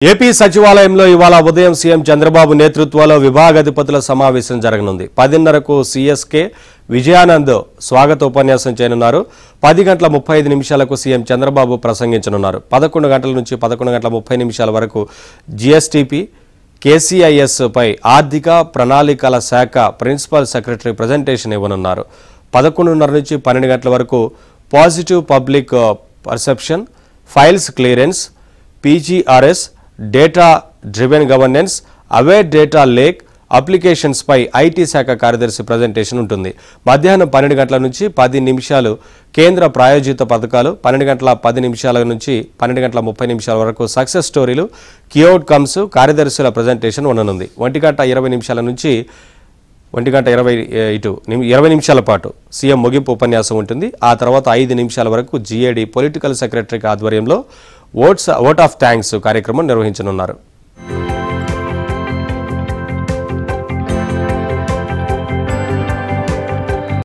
AP సచివాలయంలో ఇవాళ ఉదయం సీఎం చంద్రబాబు నేతృత్వంలో విభాగాధిపతుల సమావేశం జరగనుంది. 10:30కు సీఎస్కే విజయానంద్ స్వాగత ఉపన్యాసం చేయనున్నారు. 10:35 సీఎం చంద్రబాబు ప్రసంగించనున్నారు. 11 గంటల నుంచి 11:30 వరకు జీఎస్టీపీ కేసీఐఎస్ పై ఆర్థిక ప్రణాళికల శాఖ ప్రిన్సిపల్ సెక్రటరీ ప్రెజెంటేషన్ ఇవ్వనున్నారు. 11:30 నుంచి 12 గంటల వరకు positive public perception, files clearance, PGRS, data driven governance, aware data lake applications పై ఐటీ శాఖ కార్యదర్శి ప్రజెంటేషన్ ఉంటుంది. మధ్యాహ్నం 12 గంటల నుంచి 10 నిమిషాలు కేంద్ర ప్రాయోజిత పథకాలు, 12:10 నుంచి 12:30 వరకు సక్సెస్ స్టోరీలు, కీ అవుట్కమ్స్ కార్యదర్శుల ప్రజెంటేషన్ ఉండనుంది. 1:20 నుంచి 1:20 పాటు సీఎం ముగింపు ఉపన్యాసం ఉంటుంది. ఆ తర్వాత 5 నిమిషాల వరకు జీఏడీ పొలిటికల్ సెక్రటరీ ఆధ్వర్యంలో ఓట్ ఆఫ్ థ్యాంక్స్ కార్యక్రమం నిర్వహించనున్నారు.